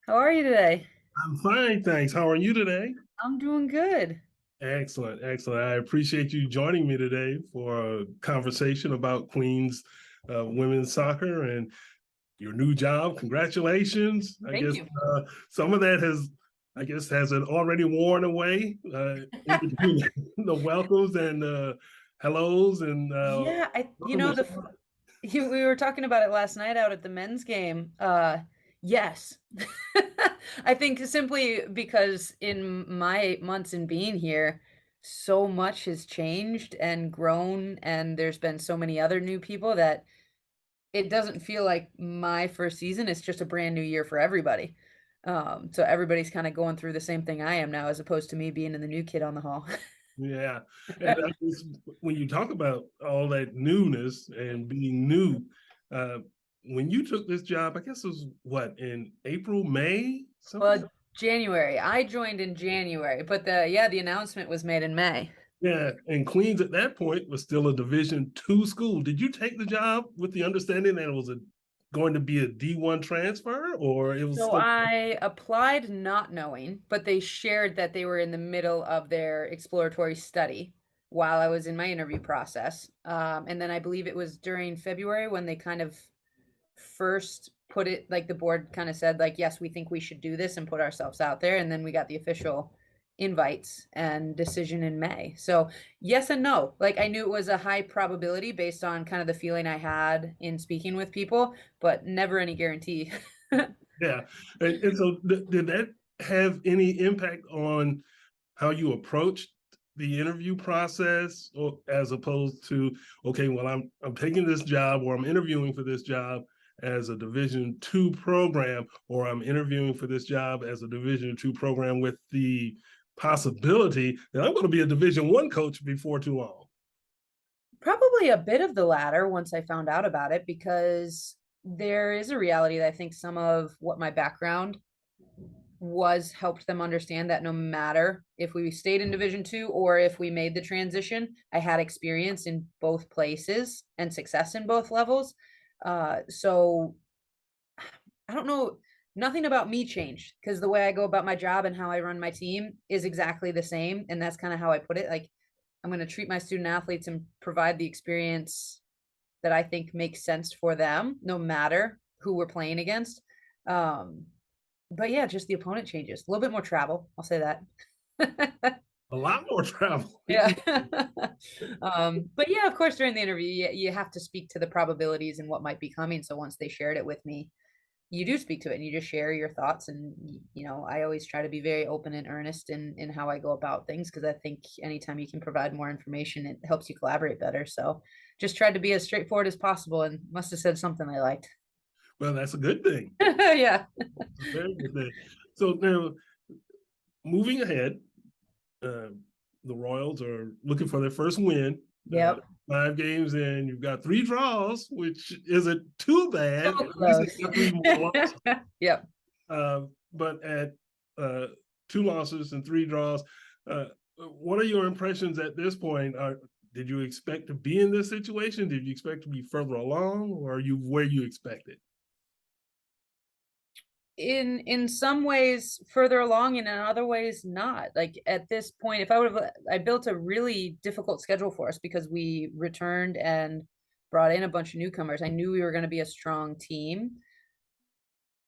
How are you today? I'm fine, thanks. How are you today? I'm doing good. Excellent, excellent. I appreciate you joining me today for a conversation about Queens women's soccer and your new job. Congratulations. I Thank guess you. some of that has it already worn away in between the welcomes and hellos and Yeah, welcome to we were talking about it last night out at the men's game. Yes. I think simply because in my months in being here, so much has changed and grown, and there's been so many other new people that it doesn't feel like my first season. It's just a brand new year for everybody. So everybody's kind of going through the same thing I am now, as opposed to me being in the new kid on the hall. Yeah. And I guess when you talk about all that newness and being new, uh, when you took this job, I guess it was what, in April, May, something? Well, January. I joined in January, but the announcement was made in May. Yeah. And Queens at that point was still a Division II school. Did you take the job with the understanding that it was going to be a D1 transfer or it was So still? I applied not knowing, but they shared that they were in the middle of their exploratory study while I was in my interview process. And then I believe it was during February when they kind of first put it, like the board kind of said, like, yes, we think we should do this and put ourselves out there. And then we got the official invites and decision in May. So yes and no. Like, I knew it was a high probability based on kind of the feeling I had in speaking with people, but never any guarantee. Yeah. And so did that have any impact on how you approached the interview process, or as opposed to, okay, well, I'm taking this job or I'm interviewing for this job as a Division II program, or I'm interviewing for this job as a Division II program with the possibility that I'm going to be a Division I coach before too long. Probably a bit of the latter once I found out about it, because there is a reality that I think some of what my background was helped them understand that no matter if we stayed in Division II or if we made the transition, I had experience in both places and success in both levels. So I don't know, nothing about me changed, because the way I go about my job and how I run my team is exactly the same. And that's kind of how I put it. Like, I'm going to treat my student athletes and provide the experience that I think makes sense for them, no matter who we're playing against. Um, but yeah, just the opponent changes. A little bit more travel. I'll say that. A lot more travel. Yeah. But yeah, of course, during the interview, you have to speak to the probabilities and what might be coming. So once they shared it with me, you do speak to it and you just share your thoughts. And, I always try to be very open and earnest in how I go about things, because I think anytime you can provide more information, it helps you collaborate better. So just tried to be as straightforward as possible, and must have said something I liked. Well, that's a good thing. Yeah. It's a very good thing. So now, moving ahead, uh, the Royals are looking for their first win. Uh, Yep. 5 games in, you've got 3 draws, which isn't too So bad. At least close. you got 3 more losses. Yep. But at uh, 2 losses and 3 draws, what are your impressions at this point? Did you expect to be in this situation? Did you expect to be further along, or are you where you expected? In some ways further along, and in other ways not. Like, at this point, if I would have, I built a really difficult schedule for us because we returned and brought in a bunch of newcomers. I knew we were going to be a strong team.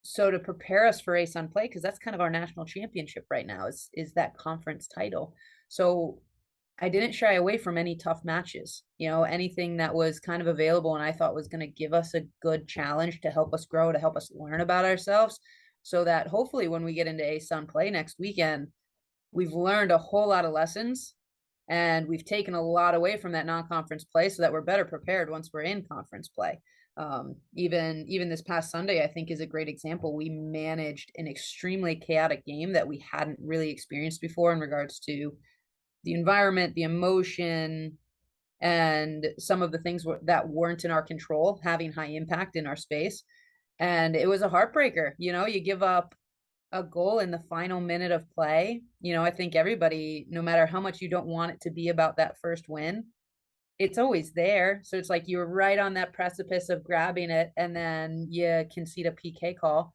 So to prepare us for ace on play, because that's kind of our national championship right now, is that conference title. So I didn't shy away from any tough matches, anything that was kind of available and I thought was going to give us a good challenge to help us grow, to help us learn about ourselves, so that hopefully when we get into ace on play next weekend, we've learned a whole lot of lessons and we've taken a lot away from that non-conference play, so that we're better prepared once we're in conference play. Even this past Sunday, I think, is a great example. We managed an extremely chaotic game that we hadn't really experienced before in regards to the environment, the emotion, and some of the things that weren't in our control having high impact in our space. And it was a heartbreaker. You give up a goal in the final minute of play. I think everybody, no matter how much you don't want it to be about that first win, it's always there. So it's like you're right on that precipice of grabbing it, and then you concede a PK call.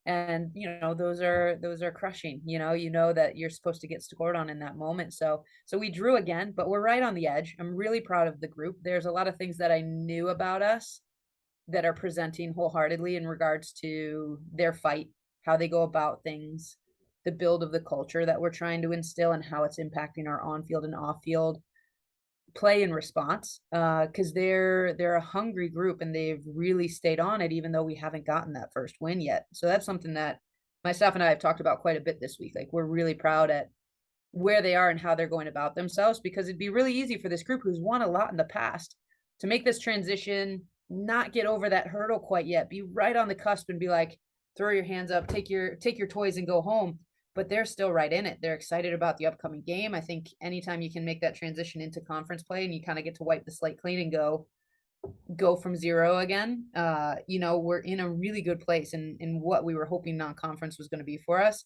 And those are crushing. You know that you're supposed to get scored on in that moment. So we drew again, but we're right on the edge. I'm really proud of the group. There's a lot of things that I knew about us that are presenting wholeheartedly in regards to their fight, how they go about things, the build of the culture that we're trying to instill, and how it's impacting our on-field and off-field play and response. Because they're a hungry group and they've really stayed on it, even though we haven't gotten that first win yet. So that's something that my staff and I have talked about quite a bit this week. Like, we're really proud at where they are and how they're going about themselves, because it'd be really easy for this group who's won a lot in the past to make this transition, not get over that hurdle quite yet, be right on the cusp and be like, throw your hands up, take your toys and go home. But they're still right in it. They're excited about the upcoming game. I think anytime you can make that transition into conference play and you kind of get to wipe the slate clean and go from zero again, we're in a really good place. And in what we were hoping non-conference was going to be for us,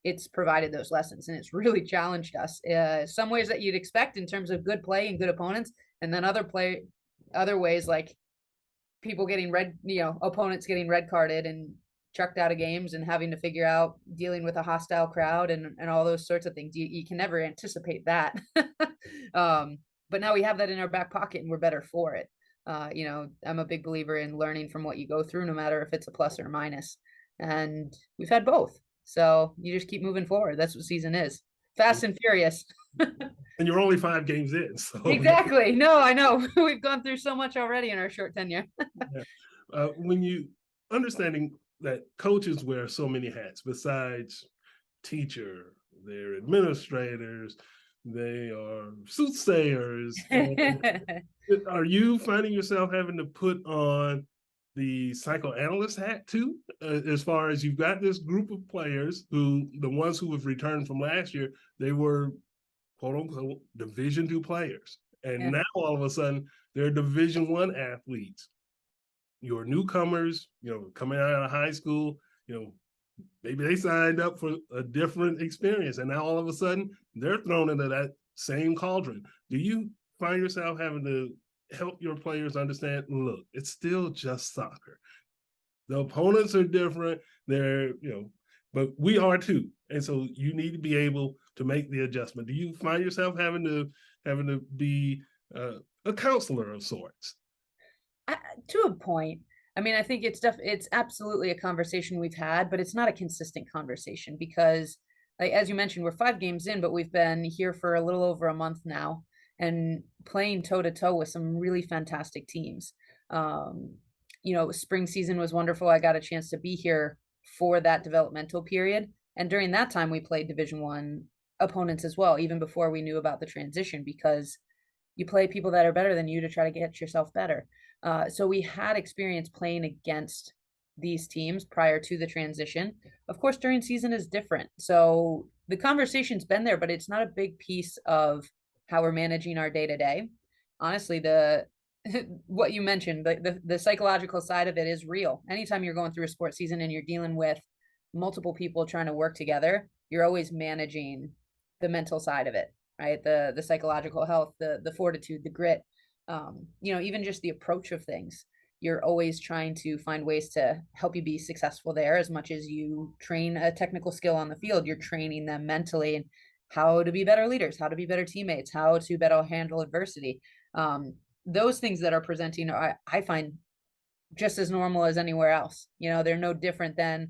it's provided those lessons and it's really challenged us. Some ways that you'd expect in terms of good play and good opponents, and then other ways like people getting opponents getting red carded and chucked out of games and having to figure out dealing with a hostile crowd and all those sorts of things. You can never anticipate that. But now we have that in our back pocket and we're better for it. I'm a big believer in learning from what you go through, no matter if it's a plus or a minus. And we've had both. So you just keep moving forward. That's what season is. Fast and furious. And you're only 5 games in, so Exactly. No, I know. We've gone through so much already in our short tenure. yeah. When you understanding that coaches wear so many hats besides teacher, they're administrators, they are soothsayers. And are you finding yourself having to put on the psychoanalyst hat too, as far as you've got this group of players who, the ones who have returned from last year, they were quote unquote Division II players, and Yeah. now all of a sudden they're Division I athletes. Your newcomers, coming out of high school, maybe they signed up for a different experience, and now all of a sudden they're thrown into that same cauldron. Do you find yourself having to help your players understand, look, it's still just soccer. The opponents are different. But we are too. And so you need to be able to make the adjustment. Do you find yourself having to be a counselor of sorts? To a point. I mean, I think it's absolutely a conversation we've had, but it's not a consistent conversation because, like as you mentioned, we're 5 games in, but we've been here for a little over a month now and playing toe to toe with some really fantastic teams. Um, Spring season was wonderful. I got a chance to be here for that developmental period, and during that time, we played Division I opponents as well, even before we knew about the transition, because you play people that are better than you to try to get yourself better. So we had experience playing against these teams prior to the transition. Of course, during season is different. So the conversation's been there, but it's not a big piece of how we're managing our day to day. Honestly, the what you mentioned, the psychological side of it is real. Anytime you're going through a sports season and you're dealing with multiple people trying to work together, you're always managing the mental side of it, right? The psychological health, the fortitude, the grit, even just the approach of things. You're always trying to find ways to help you be successful there. As much as you train a technical skill on the field, you're training them mentally and how to be better leaders, how to be better teammates, how to better handle adversity. Those things that are presenting, I find just as normal as anywhere else. They're no different than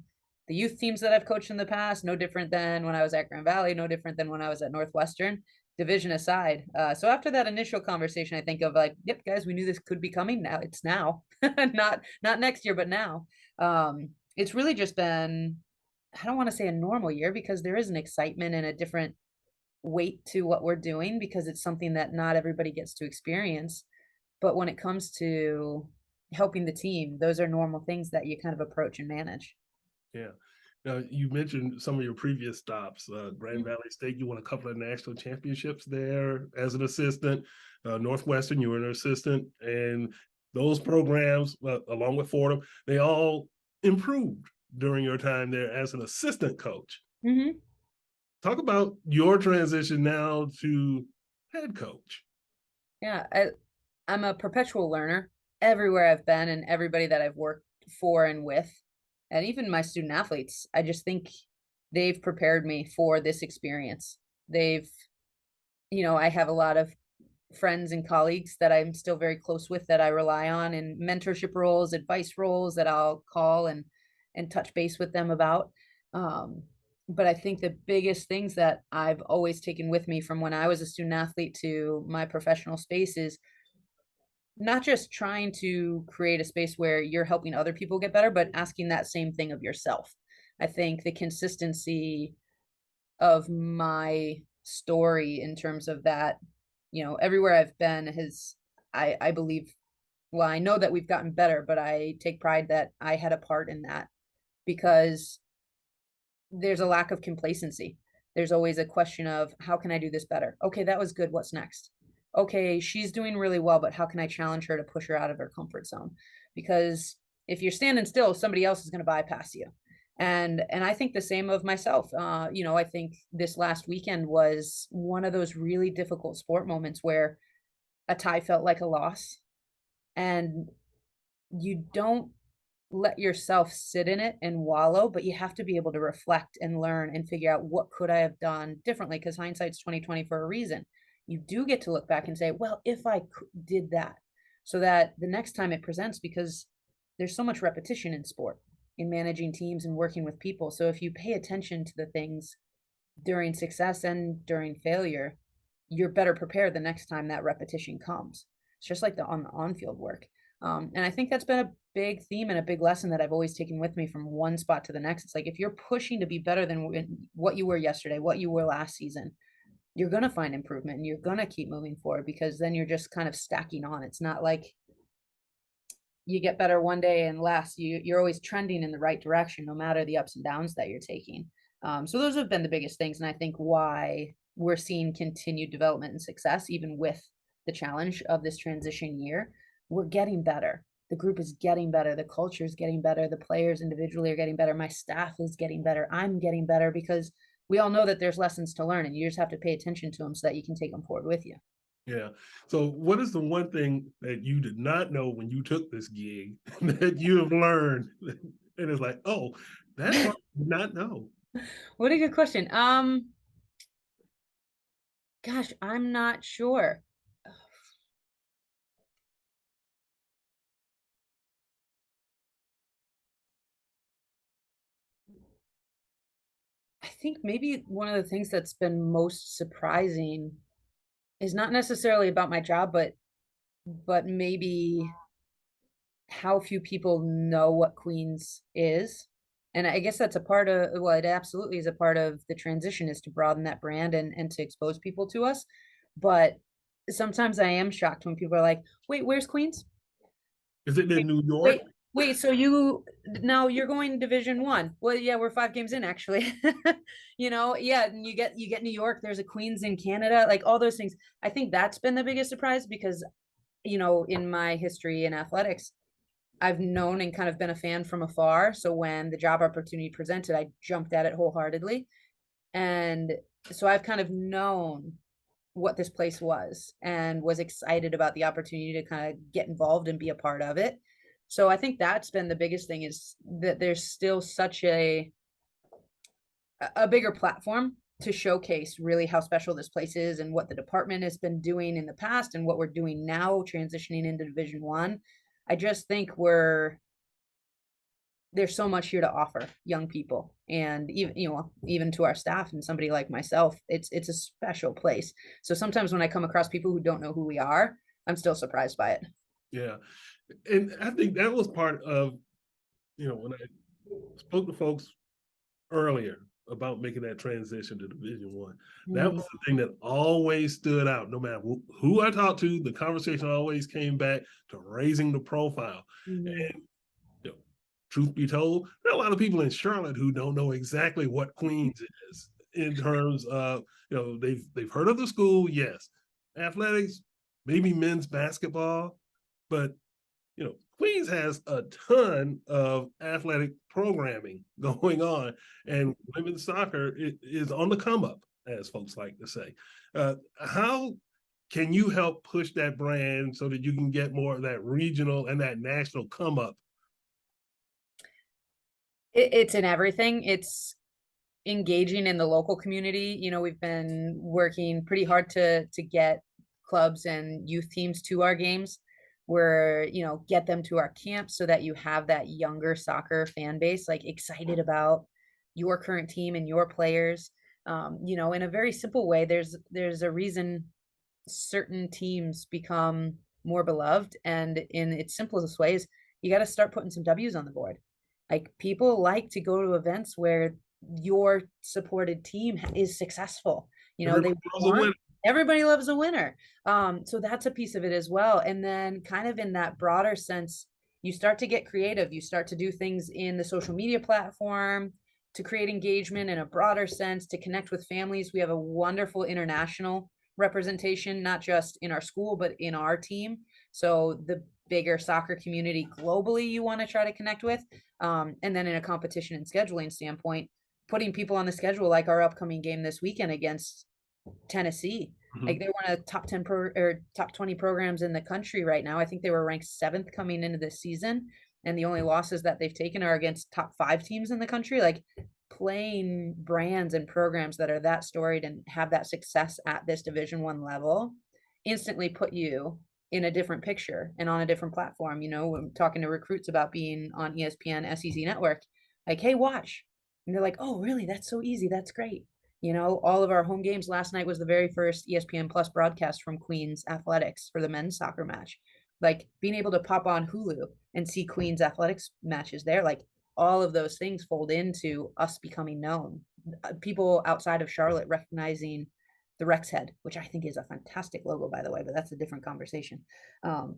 the youth teams that I've coached in the past, no different than when I was at Grand Valley, no different than when I was at Northwestern, division aside. So after that initial conversation, I think of like, yep, guys, we knew this could be coming. Now it's now, not next year, but now. It's really just been, I don't want to say a normal year because there is an excitement and a different weight to what we're doing because it's something that not everybody gets to experience. But when it comes to helping the team, those are normal things that you kind of approach and manage. Yeah. Now, you mentioned some of your previous stops. Grand Mhm. Valley State, you won a couple of national championships there as an assistant. Northwestern, you were an assistant. And those programs, along with Fordham, they all improved during your time there as an assistant coach. Mhm. Talk about your transition now to head coach. Yeah, I'm a perpetual learner everywhere I've been and everybody that I've worked for and with. and even my student athletes, I just think they've prepared me for this experience. They've, I have a lot of friends and colleagues that I'm still very close with that I rely on in mentorship roles, advice roles that I'll call and touch base with them about. Um, but I think the biggest things that I've always taken with me from when I was a student athlete to my professional space is not just trying to create a space where you're helping other people get better, but asking that same thing of yourself. I think the consistency of my story in terms of that, everywhere I've been has, I believe, well, I know that we've gotten better, but I take pride that I had a part in that because there's a lack of complacency. There's always a question of how can I do this better? Okay, that was good. What's next? Okay, she's doing really well, but how can I challenge her to push her out of her comfort zone? Because if you're standing still, somebody else is going to bypass you. And I think the same of myself. I think this last weekend was one of those really difficult sport moments where a tie felt like a loss, and you don't let yourself sit in it and wallow, but you have to be able to reflect and learn and figure out what could I have done differently because hindsight's 2020 for a reason. You do get to look back and say, well, if I did that, so that the next time it presents, because there's so much repetition in sport, in managing teams and working with people. So if you pay attention to the things during success and during failure, you're better prepared the next time that repetition comes. It's just like the on-field work. And I think that's been a big theme and a big lesson that I've always taken with me from one spot to the next. It's like if you're pushing to be better than what you were yesterday, what you were last season, you're going to find improvement and you're going to keep moving forward because then you're just kind of stacking on. It's not like you get better one day and less. You're always trending in the right direction, no matter the ups and downs that you're taking. So those have been the biggest things, and I think why we're seeing continued development and success, even with the challenge of this transition year. We're getting better. The group is getting better. The culture is getting better. The players individually are getting better. My staff is getting better. I'm getting better because we all know that there's lessons to learn, and you just have to pay attention to them so that you can take them forward with you. Yeah. So what is the one thing that you did not know when you took this gig that you have learned? And it's like, oh, that part I did not know. What a good question. Gosh, I'm not sure. I think maybe one of the things that's been most surprising is not necessarily about my job, but maybe how few people know what Queens is. And I guess that's a part of, well, it absolutely is a part of the transition is to broaden that brand and to expose people to us. But sometimes I am shocked when people are like, wait, where's Queens? Is it in Wait, New York? wait, wait. So you now you're going Division 1. Well, yeah, we're 5 games in actually. Yeah, and you get New York. There's a Queens in Canada, like all those things. I think that's been the biggest surprise because in my history in athletics, I've known and kind of been a fan from afar. So when the job opportunity presented, I jumped at it wholeheartedly, and so I've kind of known what this place was and was excited about the opportunity to kind of get involved and be a part of it. So I think that's been the biggest thing is that there's still such a bigger platform to showcase really how special this place is and what the department has been doing in the past and what we're doing now transitioning into Division 1. I just think there's so much here to offer young people and even to our staff and somebody like myself. It's a special place. So sometimes when I come across people who don't know who we are, I'm still surprised by it. Yeah. And I think that was part of, when I spoke to folks earlier about making that transition to Division 1. That Mm-hmm. was the thing that always stood out. No matter who I talked to, the conversation always came back to raising the profile. Mm-hmm. And you know, truth be told, there are a lot of people in Charlotte who don't know exactly what Queens is in terms of they've heard of the school, yes, athletics, maybe men's basketball, but Queens has a ton of athletic programming going on, and women's soccer is on the come up, as folks like to say. How can you help push that brand so that you can get more of that regional and that national come up? It's in everything. It's engaging in the local community. You know, we've been working pretty hard to get clubs and youth teams to our games, where, you know, get them to our camps so that you have that younger soccer fan base like excited about your current team and your players. You know, in a very simple way, there's a reason certain teams become more beloved. And in its simplest ways, you got to start putting some W's on the board. Like, people like to go to events where your supported team is successful. You know, Everybody they loves a want winner. everybody loves a winner. So that's a piece of it as well. And then kind of in that broader sense, you start to get creative. You start to do things in the social media platform to create engagement in a broader sense, to connect with families. We have a wonderful international representation, not just in our school, but in our team. So the bigger soccer community globally you want to try to connect with. And then in a competition and scheduling standpoint, putting people on the schedule like our upcoming game this weekend against Tennessee. Like, Mhm. they're one of the top 10 or top 20 programs in the country right now. I think they were ranked seventh coming into this season. And the only losses that they've taken are against top 5 teams in the country. Like, playing brands and programs that are that storied and have that success at this Division 1 level instantly put you in a different picture and on a different platform. You know, when talking to recruits about being on ESPN, SEC Network, like, hey, watch. And they're like, oh, really? That's so easy. That's great. You know, all of our home games last night was the very first ESPN Plus broadcast from Queens Athletics for the men's soccer match. Like, being able to pop on Hulu and see Queens athletics matches there, like, all of those things fold into us becoming known. People outside of Charlotte recognizing the Rex head, which I think is a fantastic logo, by the way, but that's a different conversation. Um,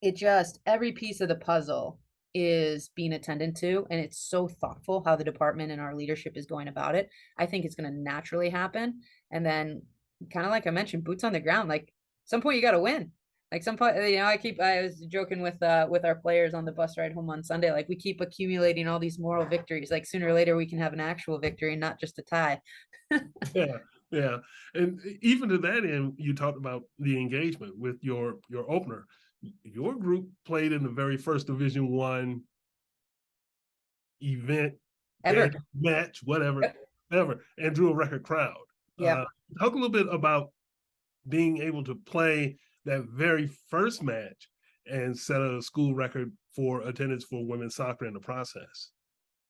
it just, every piece of the puzzle is being attended to, and it's so thoughtful how the department and our leadership is going about it. I think it's going to naturally happen. And then, kind of like I mentioned, boots on the ground, like, some point you got to win. Like, some point, you know, I was joking with our players on the bus ride home on Sunday, like, we keep accumulating all these moral victories, like, sooner or later we can have an actual victory, not just a tie. Yeah, yeah. And even to that end, you talked about the engagement with your opener. Your group played in the very first Division 1 event, Ever. game, match, whatever, Yep. ever, and drew a record crowd. Yep. Talk a little bit about being able to play that very first match and set a school record for attendance for women's soccer in the process.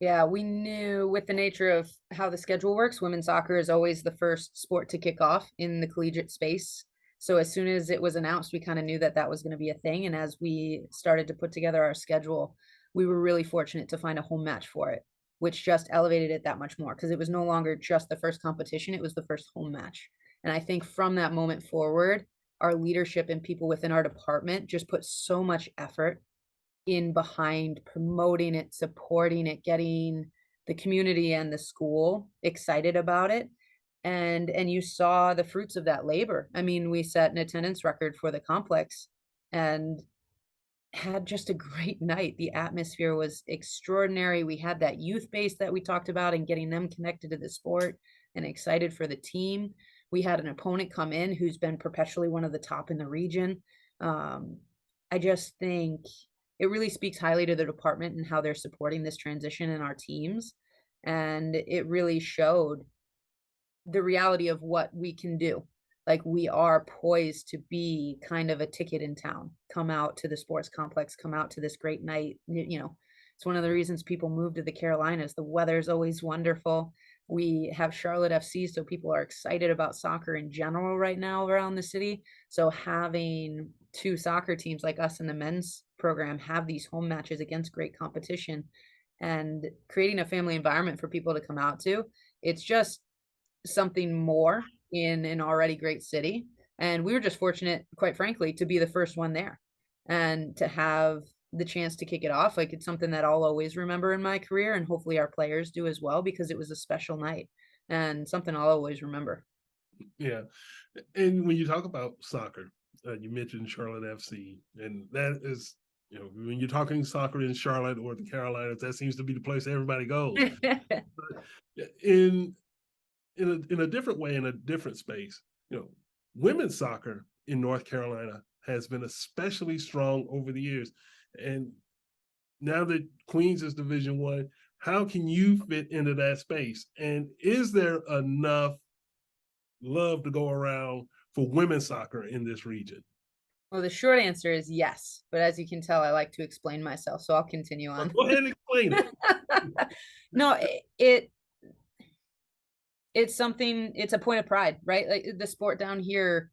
Yeah, we knew with the nature of how the schedule works, women's soccer is always the first sport to kick off in the collegiate space. So as soon as it was announced, we kind of knew that that was going to be a thing. And as we started to put together our schedule, we were really fortunate to find a home match for it, which just elevated it that much more because it was no longer just the first competition, it was the first home match. And I think from that moment forward, our leadership and people within our department just put so much effort in behind promoting it, supporting it, getting the community and the school excited about it. And you saw the fruits of that labor. I mean, we set an attendance record for the complex and had just a great night. The atmosphere was extraordinary. We had that youth base that we talked about and getting them connected to the sport and excited for the team. We had an opponent come in who's been perpetually one of the top in the region. Um, I just think it really speaks highly to the department and how they're supporting this transition in our teams. And it really showed the reality of what we can do. Like, we are poised to be kind of a ticket in town. Come out to the sports complex, come out to this great night. You know, it's one of the reasons people move to the Carolinas. The weather's always wonderful. We have Charlotte FC, so people are excited about soccer in general right now around the city. So having two soccer teams like us in the men's program have these home matches against great competition and creating a family environment for people to come out to, it's just something more in an already great city. And we were just fortunate, quite frankly, to be the first one there and to have the chance to kick it off. Like, it's something that I'll always remember in my career, and hopefully our players do as well, because it was a special night and something I'll always remember. Yeah. And when you talk about soccer, you mentioned Charlotte FC, and that is, when you're talking soccer in Charlotte or the Carolinas, that seems to be the place everybody goes. But in a different way, in a different space, women's soccer in North Carolina has been especially strong over the years, and now that Queens is Division 1, How can you fit into that space? And is there enough love to go around for women's soccer in this region? Well, the short answer is yes, but as you can tell, I like to explain myself, so I'll continue Well, on. go ahead and explain it. No, it's something, it's a point of pride, right? Like the sport down here,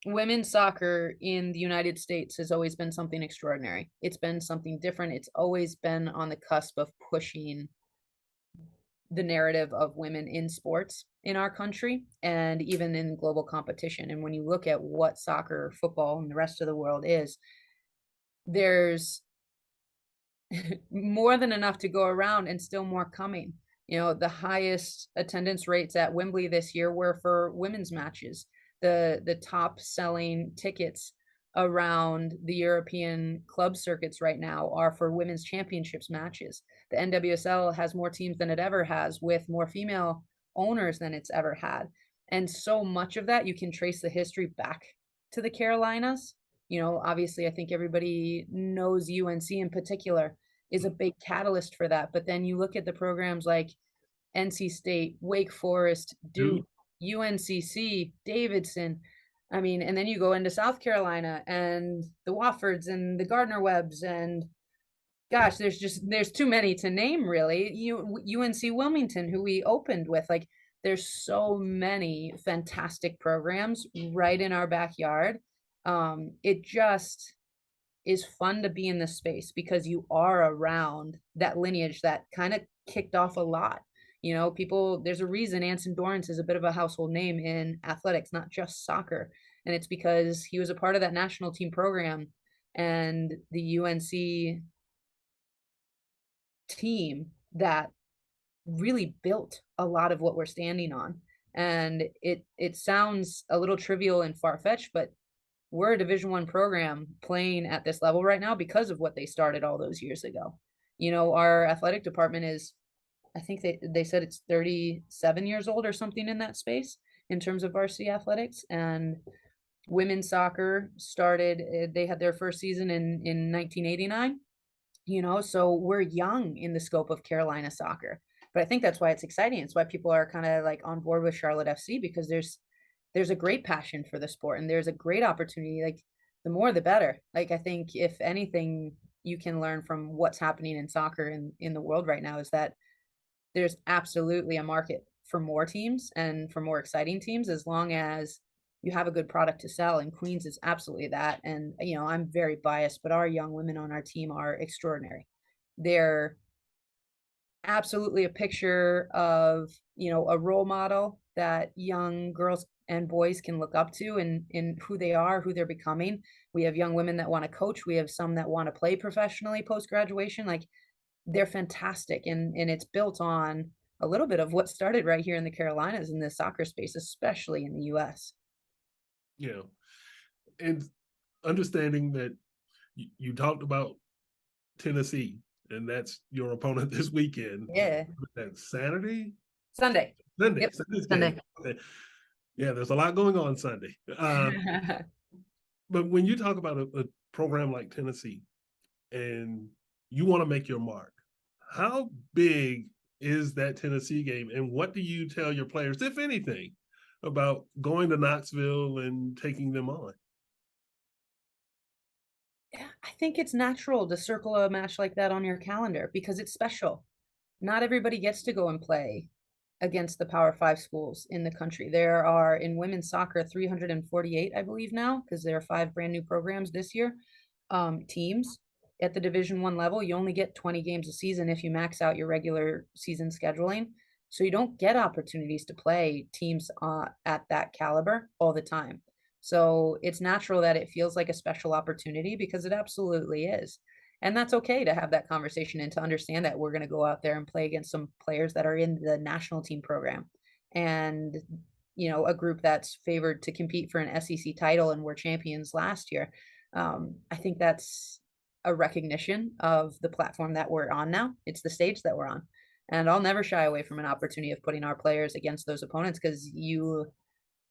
women's soccer in the United States has always been something extraordinary. It's been something different. It's always been on the cusp of pushing the narrative of women in sports in our country and even in global competition. And when you look at what soccer, football, and the rest of the world is, there's more than enough to go around and still more coming. You know, the highest attendance rates at Wembley this year were for women's matches. The top selling tickets around the European club circuits right now are for women's championships matches. The NWSL has more teams than it ever has, with more female owners than it's ever had. And so much of that you can trace the history back to the Carolinas. You know, obviously, I think everybody knows UNC in particular is a big catalyst for that. But then you look at the programs like NC State, Wake Forest, Duke, Dude, UNCC, Davidson. I mean, and then you go into South Carolina and the Woffords and the Gardner Webbs and gosh, there's too many to name really. UNC Wilmington, who we opened with, like there's so many fantastic programs right in our backyard. It just is fun to be in this space because you are around that lineage that kind of kicked off a lot. You know, people, there's a reason Anson Dorrance is a bit of a household name in athletics, not just soccer. And it's because he was a part of that national team program and the UNC team that really built a lot of what we're standing on. And it sounds a little trivial and far-fetched, but we're a Division I program playing at this level right now because of what they started all those years ago. You know, our athletic department is, I think they said it's 37 years old or something in that space in terms of varsity athletics. And women's soccer started, they had their first season in 1989, you know, so we're young in the scope of Carolina soccer. But I think that's why it's exciting. It's why people are kind of like on board with Charlotte FC because there's a great passion for the sport and there's a great opportunity. Like the more the better. Like I think if anything you can learn from what's happening in soccer in the world right now is that there's absolutely a market for more teams and for more exciting teams as long as you have a good product to sell. And Queens is absolutely that. And you know, I'm very biased, but our young women on our team are extraordinary. They're absolutely a picture of, you know, a role model that young girls and boys can look up to and in who they are, who they're becoming. We have young women that want to coach. We have some that want to play professionally post graduation. Like they're fantastic, and it's built on a little bit of what started right here in the Carolinas in the soccer space, especially in the U.S. you know, and understanding that you talked about Tennessee, and that's your opponent this weekend. Yeah, That's Saturday, Sunday. Sunday, Yep, Sunday's game. Sunday. Okay. Yeah, there's a lot going on Sunday. But when you talk about a program like Tennessee and you want to make your mark, how big is that Tennessee game? And what do you tell your players, if anything, about going to Knoxville and taking them on? Yeah, I think it's natural to circle a match like that on your calendar because it's special. Not everybody gets to go and play against the Power Five schools in the country. There are in women's soccer 348, I believe now, because there are five brand new programs this year. Teams at the Division I level, you only get 20 games a season if you max out your regular season scheduling. So you don't get opportunities to play teams at that caliber all the time. So it's natural that it feels like a special opportunity because it absolutely is. And that's okay to have that conversation and to understand that we're going to go out there and play against some players that are in the national team program and, you know, a group that's favored to compete for an SEC title and were champions last year. I think that's a recognition of the platform that we're on now. It's the stage that we're on. And I'll never shy away from an opportunity of putting our players against those opponents because you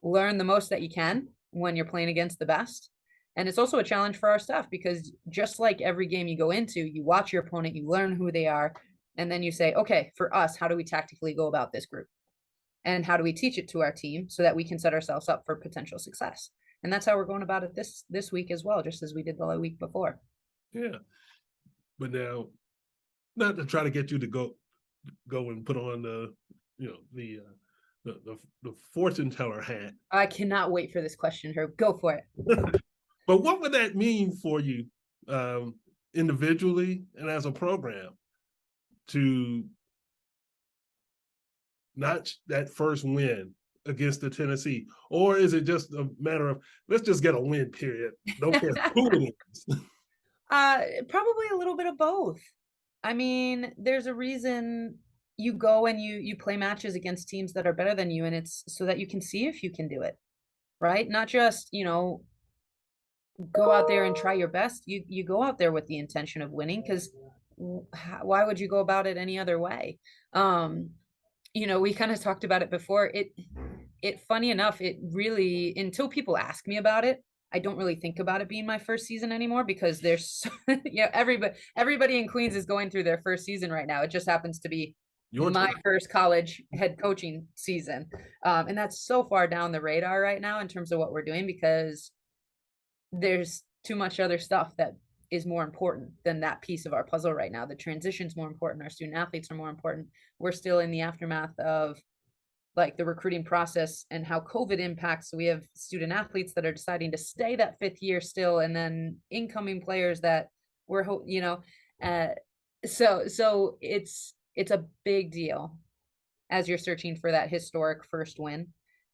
learn the most that you can when you're playing against the best. And it's also a challenge for our staff because just like every game you go into, you watch your opponent, you learn who they are, And then you say, okay, for us, how do we tactically go about this group? And how do we teach it to our team so that we can set ourselves up for potential success? And that's how we're going about it this week as well, just as we did the week before. Yeah. But now, not to try to get you to go and put on the fortune teller hat. I cannot wait for this question, Herb. Go for it. But what would that mean for you individually and as a program to notch that first win against the Tennessee? Or is it just a matter of, let's just get a win, period? Don't care who it is. Probably a little bit of both. I mean, there's a reason you go and you play matches against teams that are better than you, and it's so that you can see if you can do it, right? Not just, go out there and try your best. You go out there with the intention of winning, because why would you go about it any other way? We kind of talked about it before. It funny enough, it really, until people ask me about it, I don't really think about it being my first season anymore, because there's everybody in Queens is going through their first season right now. It just happens to be Your my turn. first college head coaching season. And that's so far down the radar right now in terms of what we're doing, because there's too much other stuff that is more important than that piece of our puzzle right now. The transition's more important. Our student athletes are more important. We're still in the aftermath of like the recruiting process and how COVID impacts. So we have student athletes that are deciding to stay that fifth year still, and then incoming players that we're, uh, so it's a big deal as you're searching for that historic first win.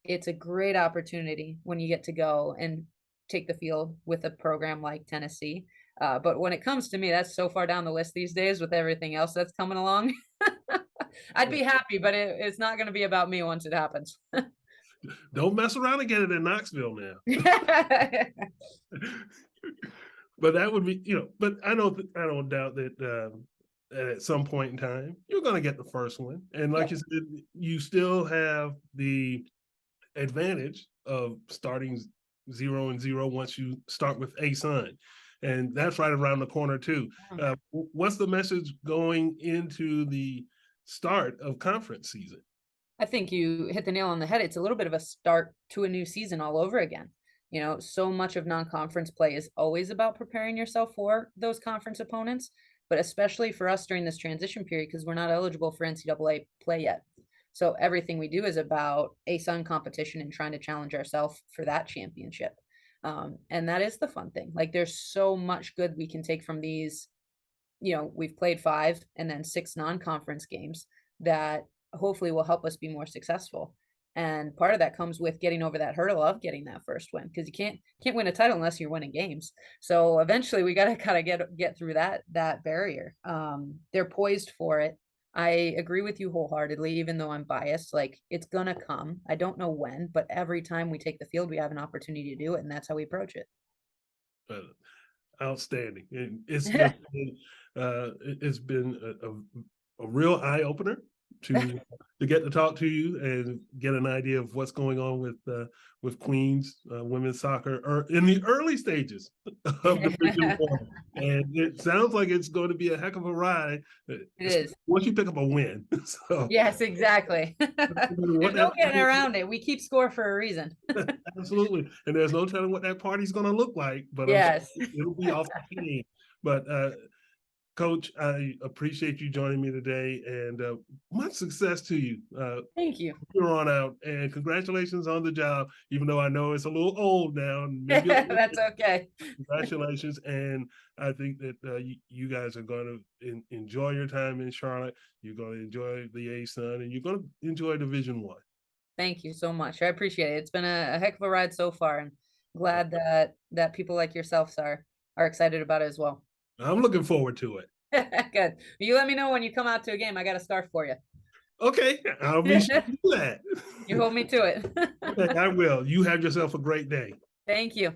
It's a great opportunity when you get to go and take the field with a program like Tennessee. But when it comes to me, that's so far down the list these days with everything else that's coming along. I'd be happy, but it's not going to be about me once it happens. Don't mess around and get it in Knoxville now. But that would be, but I don't doubt that at some point in time, you're going to get the first one. And like you said, you still have the advantage of starting 0-0 once you start with ASUN. And that's right around the corner too. What's the message going into the start of conference season? I think you hit the nail on the head. It's a little bit of a start to a new season all over again. So much of non-conference play is always about preparing yourself for those conference opponents, but especially for us during this transition period, because we're not eligible for NCAA play yet. So everything we do is about ASUN competition and trying to challenge ourselves for that championship. And that is the fun thing. Like, there's so much good we can take from these. We've played 5 and then 6 non-conference games that hopefully will help us be more successful. And part of that comes with getting over that hurdle of getting that first win, because you can't win a title unless you're winning games. So eventually we got to kind of get through that barrier. They're poised for it. I agree with you wholeheartedly, even though I'm biased. Like, it's gonna come. I don't know when, but every time we take the field, we have an opportunity to do it, and that's how we approach it. Outstanding. And it's been a real eye opener to get to talk to you and get an idea of what's going on with Queens women's soccer, or in the early stages of Division One. And it sounds like it's going to be a heck of a ride. It is. Once you pick up a win. So yes, exactly. There's no getting around it. We keep score for a reason. Absolutely. And there's no telling what that party's going to look like, but yes, it'll be off the chain. But Coach, I appreciate you joining me today, and much success to you. Thank you. You're on out, and congratulations on the job. Even though I know it's a little old now, and maybe that's okay. Congratulations, and I think that you guys are going to enjoy your time in Charlotte. You're going to enjoy the ASUN, and you're going to enjoy Division One. Thank you so much. I appreciate it. It's been a heck of a ride so far, and glad that people like yourselves are excited about it as well. I'm looking forward to it. Good. You let me know when you come out to a game. I got a scarf for you. Okay, I'll be sure to do that. You hold me to it. Okay, I will. You have yourself a great day. Thank you.